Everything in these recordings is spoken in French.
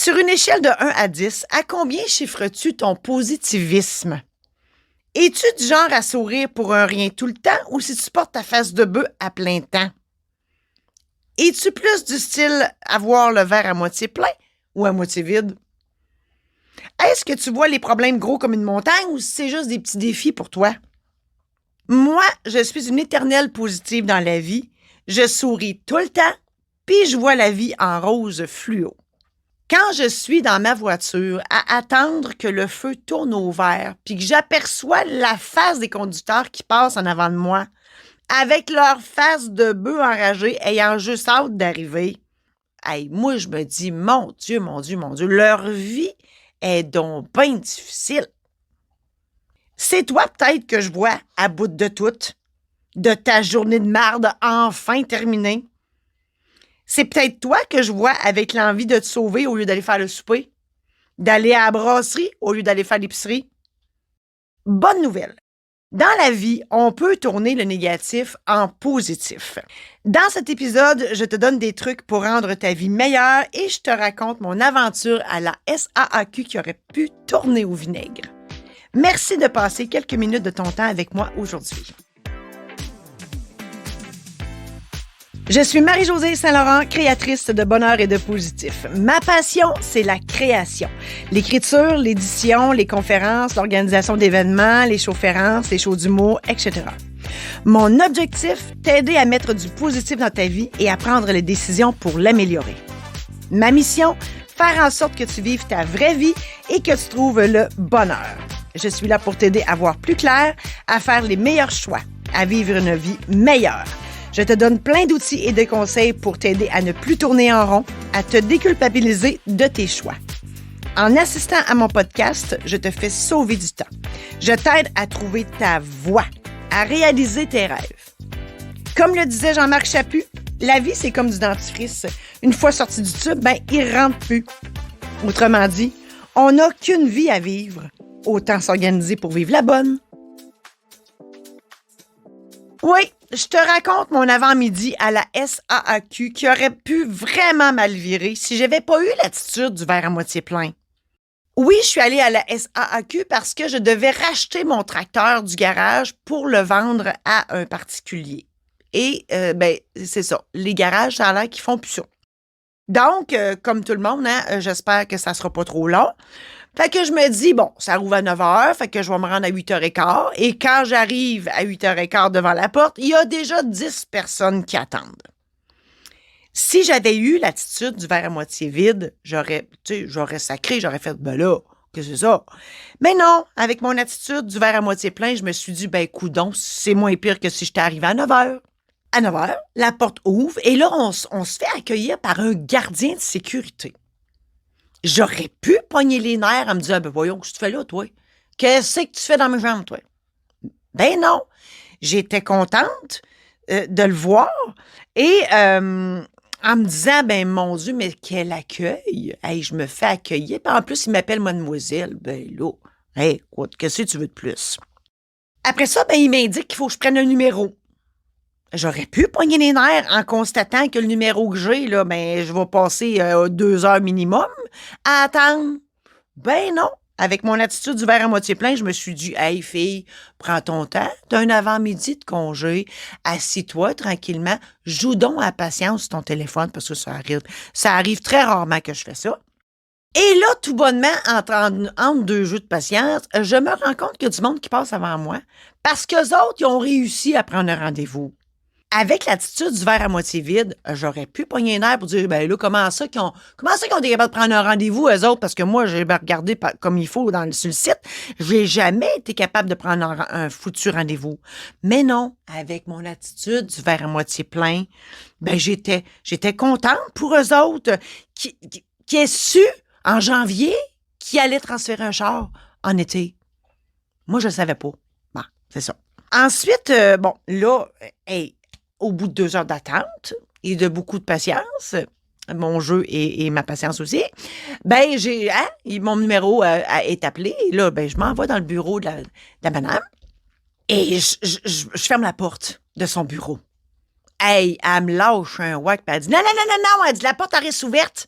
Sur une échelle de 1 à 10, à combien chiffres-tu ton positivisme? Es-tu du genre à sourire pour un rien tout le temps ou si tu portes ta face de bœuf à plein temps? Es-tu plus du style à voir le verre à moitié plein ou à moitié vide? Est-ce que tu vois les problèmes gros comme une montagne ou c'est juste des petits défis pour toi? Moi, je suis une éternelle positive dans la vie. Je souris tout le temps, puis je vois la vie en rose fluo. Quand je suis dans ma voiture à attendre que le feu tourne au vert, puis que j'aperçois la face des conducteurs qui passent en avant de moi, avec leur face de bœuf enragé ayant juste hâte d'arriver, hey, moi, je me dis, mon Dieu, mon Dieu, mon Dieu, leur vie est donc bien difficile. C'est toi peut-être que je vois à bout de tout, de ta journée de marde enfin terminée. C'est peut-être toi que je vois avec l'envie de te sauver au lieu d'aller faire le souper, d'aller à la brasserie au lieu d'aller faire l'épicerie. Bonne nouvelle. Dans la vie, on peut tourner le négatif en positif. Dans cet épisode, je te donne des trucs pour rendre ta vie meilleure et je te raconte mon aventure à la SAAQ qui aurait pu tourner au vinaigre. Merci de passer quelques minutes de ton temps avec moi aujourd'hui. Je suis Marie-Josée Saint-Laurent, créatrice de bonheur et de positif. Ma passion, c'est la création. L'écriture, l'édition, les conférences, l'organisation d'événements, les show-férences, les shows d'humour, etc. Mon objectif, t'aider à mettre du positif dans ta vie et à prendre les décisions pour l'améliorer. Ma mission, faire en sorte que tu vives ta vraie vie et que tu trouves le bonheur. Je suis là pour t'aider à voir plus clair, à faire les meilleurs choix, à vivre une vie meilleure. Je te donne plein d'outils et de conseils pour t'aider à ne plus tourner en rond, à te déculpabiliser de tes choix. En assistant à mon podcast, je te fais sauver du temps. Je t'aide à trouver ta voie, à réaliser tes rêves. Comme le disait Jean-Marc Chaput, la vie, c'est comme du dentifrice. Une fois sorti du tube, il ne rentre plus. Autrement dit, on n'a qu'une vie à vivre. Autant s'organiser pour vivre la bonne. Oui, je te raconte mon avant-midi à la SAAQ qui aurait pu vraiment mal virer si j'avais pas eu l'attitude du verre à moitié plein. Oui, je suis allée à la SAAQ parce que je devais racheter mon tracteur du garage pour le vendre à un particulier. Et, c'est ça. Les garages, ça a l'air qu'ils font plus ça. Donc, comme tout le monde, j'espère que ça sera pas trop long. Fait que je me dis, bon, ça rouvre à 9h, fait que je vais me rendre à 8h15. Et quand j'arrive à 8h15 devant la porte, il y a déjà 10 personnes qui attendent. Si j'avais eu l'attitude du verre à moitié vide, j'aurais sacré, j'aurais fait, là, que c'est ça. Mais non, avec mon attitude du verre à moitié plein, je me suis dit, coudonc, c'est moins pire que si j'étais arrivée à 9h. À 9h, la porte ouvre et là, on se fait accueillir par un gardien de sécurité. J'aurais pu pogner les nerfs en me disant, voyons, qu'est-ce que tu fais là, toi? Qu'est-ce que tu fais dans mes jambes, toi? Ben non. J'étais contente de le voir et en me disant, mon Dieu, mais quel accueil! Hey, je me fais accueillir. Puis en plus, il m'appelle mademoiselle. Qu'est-ce que tu veux de plus? Après ça, il m'indique qu'il faut que je prenne un numéro. J'aurais pu pogner les nerfs en constatant que le numéro que j'ai, là, je vais passer 2 heures minimum à attendre. Ben non. Avec mon attitude du verre à moitié plein, je me suis dit, hey fille, prends ton temps, t'as un avant-midi de congé, assis-toi tranquillement, joue donc à la patience sur ton téléphone parce que ça arrive très rarement que je fais ça. Et là, tout bonnement, entre 2 jeux de patience, je me rends compte qu'il y a du monde qui passe avant moi parce qu'eux autres, ils ont réussi à prendre un rendez-vous. Avec l'attitude du verre à moitié vide, j'aurais pu pogner un air pour dire, comment ça qu'ils ont été capables de prendre un rendez-vous, eux autres, parce que moi, j'ai regardé comme il faut sur le site, j'ai jamais été capable de prendre un foutu rendez-vous. Mais non, avec mon attitude du verre à moitié plein, j'étais contente pour eux autres qui aient su, en janvier, qu'ils allaient transférer un char en été. Moi, je le savais pas. Bon, c'est ça. Ensuite, au bout de 2 heures d'attente et de beaucoup de patience, mon jeu et ma patience aussi, mon numéro est appelé. Et là, je m'en vais dans le bureau de la madame et je ferme la porte de son bureau. Hey, elle me lâche un whack, puis elle dit non, elle dit la porte reste ouverte.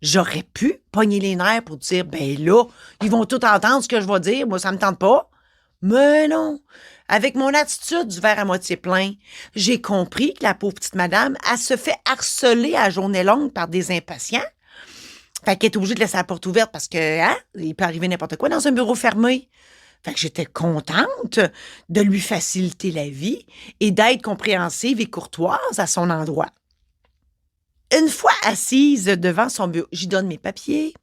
J'aurais pu pogner les nerfs pour dire, ben là, ils vont tout entendre ce que je vais dire, moi, ça me tente pas. Mais non. Avec mon attitude du verre à moitié plein, j'ai compris que la pauvre petite madame, elle se fait harceler à journée longue par des impatients. Fait qu'elle est obligée de laisser la porte ouverte parce que, hein, il peut arriver n'importe quoi dans un bureau fermé. Fait que j'étais contente de lui faciliter la vie et d'être compréhensive et courtoise à son endroit. Une fois assise devant son bureau, j'y donne mes papiers.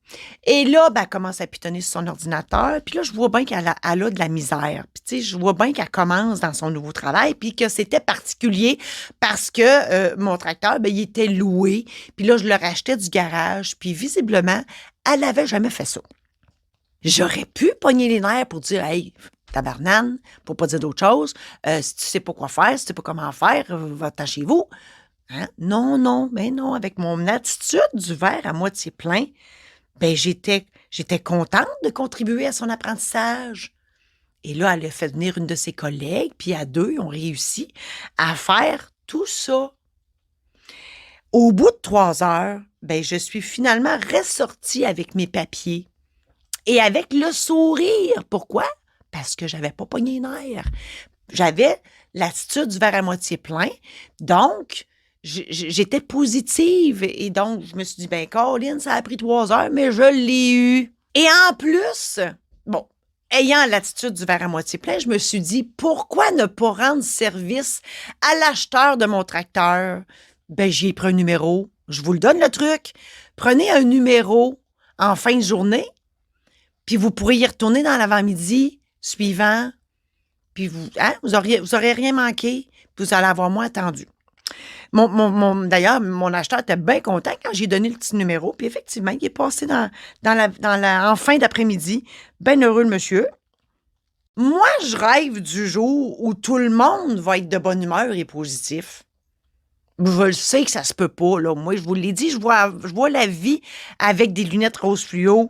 Et là, ben, elle commence à pitonner sur son ordinateur. Puis là, je vois bien qu'elle a de la misère. Puis tu sais, je vois bien qu'elle commence dans son nouveau travail. Puis que c'était particulier parce que mon tracteur, ben, il était loué. Puis là, je le rachetais du garage. Puis visiblement, elle n'avait jamais fait ça. J'aurais pu pogner les nerfs pour dire, hey, tabarnane, pour pas dire d'autre chose. Si tu sais pas quoi faire, si tu sais pas comment faire, va-t'en chez vous. Hein? Non, non, mais non, avec mon attitude du verre à moitié plein, ben j'étais contente de contribuer à son apprentissage. Et là, elle a fait venir une de ses collègues, puis à deux, ils ont réussi à faire tout ça. Au bout de 3 heures, ben je suis finalement ressortie avec mes papiers et avec le sourire. Pourquoi? Parce que j'avais pas pogné les nerfs. J'avais l'attitude du verre à moitié plein, donc j'étais positive et donc je me suis dit, ben Colin, ça a pris 3 heures, mais je l'ai eu. Et en plus, bon, ayant l'attitude du verre à moitié plein, je me suis dit, pourquoi ne pas rendre service à l'acheteur de mon tracteur? Ben, j'y ai pris un numéro. Je vous le donne, le truc. Prenez un numéro en fin de journée, puis vous pourrez y retourner dans l'avant-midi suivant, puis vous aurez rien manqué, puis vous allez avoir moins attendu. D'ailleurs, mon acheteur était bien content quand j'ai donné le petit numéro. Puis effectivement, il est passé en fin d'après-midi. Bien heureux, le monsieur. Moi, je rêve du jour où tout le monde va être de bonne humeur et positif. Je le sais que ça se peut pas, là. Moi, je vous l'ai dit, je vois la vie avec des lunettes rose fluo.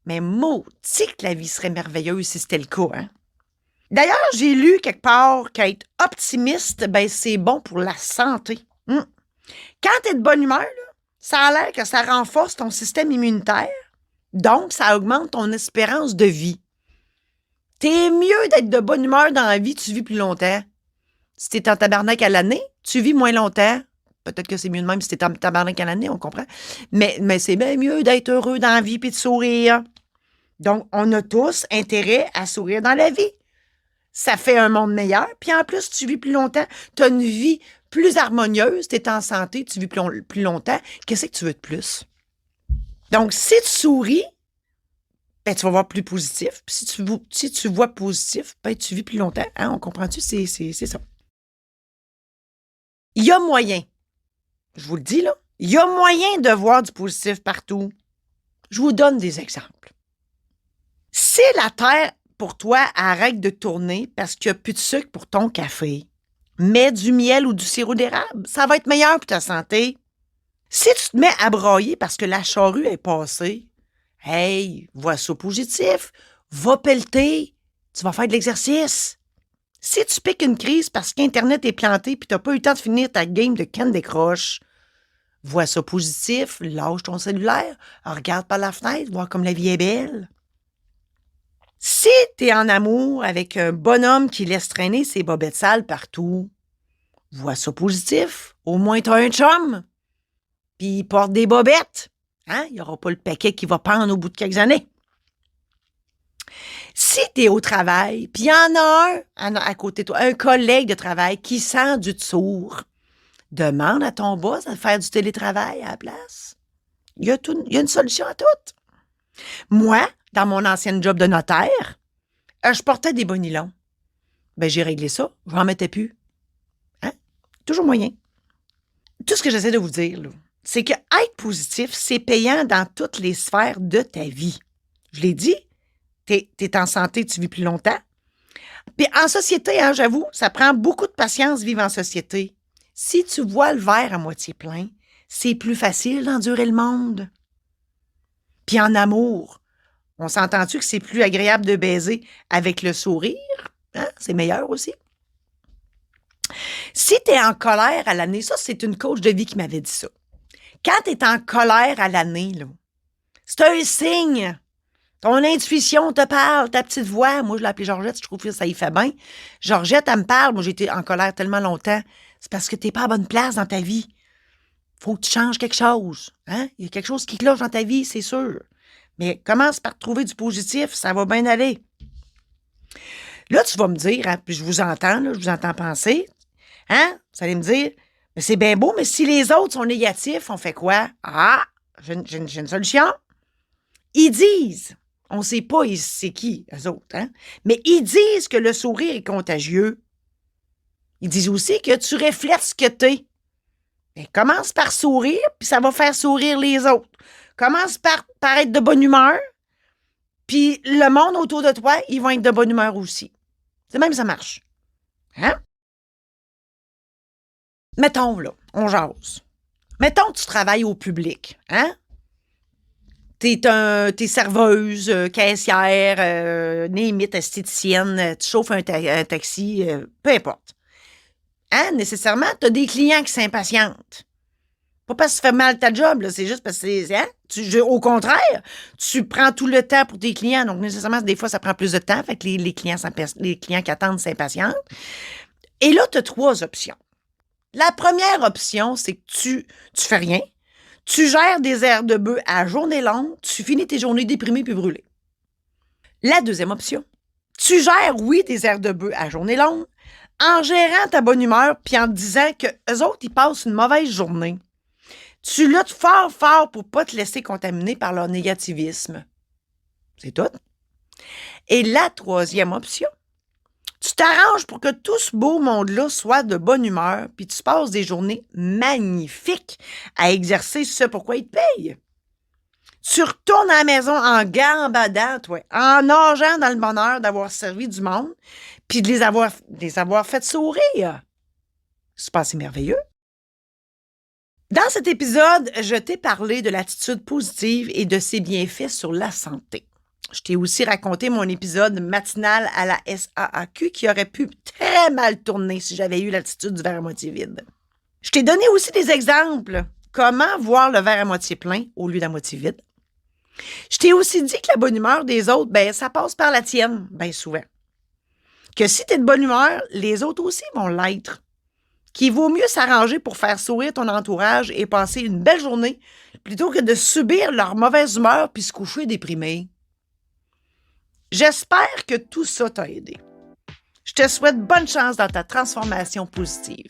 Mais maudit que la vie serait merveilleuse si c'était le cas, hein? D'ailleurs, j'ai lu quelque part qu'être optimiste, ben c'est bon pour la santé. Quand tu es de bonne humeur, là, ça a l'air que ça renforce ton système immunitaire, donc ça augmente ton espérance de vie. T'es mieux d'être de bonne humeur dans la vie, tu vis plus longtemps. Si t'es en tabarnak à l'année, tu vis moins longtemps. Peut-être que c'est mieux de même si t'es en tabarnak à l'année, on comprend. Mais c'est bien mieux d'être heureux dans la vie et de sourire. Donc, on a tous intérêt à sourire dans la vie. Ça fait un monde meilleur. Puis en plus, tu vis plus longtemps. Tu as une vie plus harmonieuse. Tu es en santé, tu vis plus longtemps. Qu'est-ce que tu veux de plus? Donc, si tu souris, ben, tu vas voir plus positif. Puis si tu vois positif, ben, tu vis plus longtemps. Hein, on comprend-tu? C'est ça. Il y a moyen. Je vous le dis, là. Il y a moyen de voir du positif partout. Je vous donne des exemples. Si la Terre pour toi, arrête de tourner parce qu'il n'y a plus de sucre pour ton café. Mets du miel ou du sirop d'érable. Ça va être meilleur pour ta santé. Si tu te mets à brailler parce que la charrue est passée, hey, vois ça positif. Va pelleter. Tu vas faire de l'exercice. Si tu piques une crise parce qu'Internet est planté et tu n'as pas eu le temps de finir ta game de Candy Crush, vois ça positif. Lâche ton cellulaire. Regarde par la fenêtre, voir comme la vie est belle. Si t'es en amour avec un bonhomme qui laisse traîner ses bobettes sales partout, vois ça positif. Au moins, t'as un chum. Puis il porte des bobettes. Hein? Il n'y aura pas le paquet qui va pendre au bout de quelques années. Si t'es au travail, puis il y en a un à côté de toi, un collègue de travail qui sent du sourd, demande à ton boss de faire du télétravail à la place. Il y a une solution à tout. Moi, dans mon ancienne job de notaire, je portais des bonilons. Ben, j'ai réglé ça. Je n'en mettais plus. Hein? Toujours moyen. Tout ce que j'essaie de vous dire, là, c'est que être positif, c'est payant dans toutes les sphères de ta vie. Je l'ai dit, t'es en santé, tu vis plus longtemps. Puis en société, hein, j'avoue, ça prend beaucoup de patience vivre en société. Si tu vois le verre à moitié plein, c'est plus facile d'endurer le monde. Puis en amour, on s'entend-tu que c'est plus agréable de baiser avec le sourire? Hein? C'est meilleur aussi. Si tu es en colère à l'année, ça, c'est une coach de vie qui m'avait dit ça. Quand tu es en colère à l'année, là, c'est un signe. Ton intuition te parle, ta petite voix. Moi, je l'appelle Georgette, je trouve que ça y fait bien. Georgette, elle me parle. Moi, j'ai été en colère tellement longtemps. C'est parce que tu n'es pas à bonne place dans ta vie. Faut que tu changes quelque chose. Hein? Il y a quelque chose qui cloche dans ta vie, c'est sûr. Mais commence par trouver du positif, ça va bien aller. Là, tu vas me dire, hein, puis je vous entends, là, je vous entends penser. Hein? Vous allez me dire, mais c'est bien beau, mais si les autres sont négatifs, on fait quoi? Ah, j'ai une solution. Ils disent, on ne sait pas c'est qui, eux autres, hein? Mais ils disent que le sourire est contagieux. Ils disent aussi que tu reflètes ce que t'es. Mais commence par sourire, puis ça va faire sourire les autres. Commence par être de bonne humeur, puis le monde autour de toi, ils vont être de bonne humeur aussi. C'est même ça marche. Hein? Mettons, là, on jase. Mettons que tu travailles au public, hein? T'es serveuse, caissière, limite esthéticienne, tu chauffes un taxi, peu importe. Hein? Nécessairement, tu as des clients qui s'impatientent. Pas parce que tu fais mal ta job, là, c'est juste parce que hein? Au contraire, tu prends tout le temps pour tes clients. Donc, nécessairement, des fois, ça prend plus de temps. Fait que les clients qui attendent s'impatientent. Et là, tu as 3 options. La première option, c'est que tu fais rien. Tu gères des airs de bœuf à journée longue. Tu finis tes journées déprimées puis brûlées. La deuxième option, tu gères, oui, des airs de bœuf à journée longue en gérant ta bonne humeur puis en te disant que eux autres, ils passent une mauvaise journée. Tu luttes fort, fort pour ne pas te laisser contaminer par leur négativisme. C'est tout. Et la troisième option, tu t'arranges pour que tout ce beau monde-là soit de bonne humeur, puis tu passes des journées magnifiques à exercer ce pourquoi ils te payent. Tu retournes à la maison en gambadant, toi, en nageant dans le bonheur d'avoir servi du monde, puis de les avoir fait sourire. C'est pas assez merveilleux? Dans cet épisode, je t'ai parlé de l'attitude positive et de ses bienfaits sur la santé. Je t'ai aussi raconté mon épisode matinal à la SAAQ qui aurait pu très mal tourner si j'avais eu l'attitude du verre à moitié vide. Je t'ai donné aussi des exemples. Comment voir le verre à moitié plein au lieu d'à moitié vide. Je t'ai aussi dit que la bonne humeur des autres, ça passe par la tienne, bien souvent. Que si tu es de bonne humeur, les autres aussi vont l'être. Qu'il vaut mieux s'arranger pour faire sourire ton entourage et passer une belle journée plutôt que de subir leur mauvaise humeur puis se coucher déprimé. J'espère que tout ça t'a aidé. Je te souhaite bonne chance dans ta transformation positive.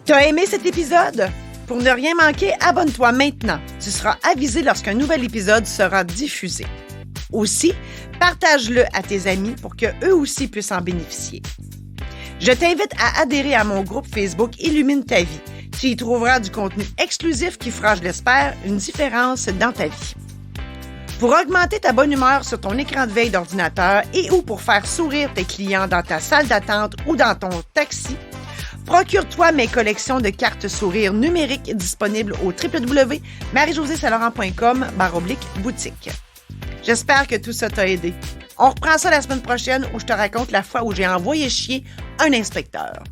T'as aimé cet épisode? Pour ne rien manquer, abonne-toi maintenant. Tu seras avisé lorsqu'un nouvel épisode sera diffusé. Aussi, partage-le à tes amis pour qu'eux aussi puissent en bénéficier. Je t'invite à adhérer à mon groupe Facebook Illumine ta vie. Tu y trouveras du contenu exclusif qui fera, je l'espère, une différence dans ta vie. Pour augmenter ta bonne humeur sur ton écran de veille d'ordinateur et ou pour faire sourire tes clients dans ta salle d'attente ou dans ton taxi, procure-toi mes collections de cartes sourires numériques disponibles au www.marijosésaint-laurent.com/boutique. J'espère que tout ça t'a aidé. On reprend ça la semaine prochaine où je te raconte la fois où j'ai envoyé chier un inspecteur.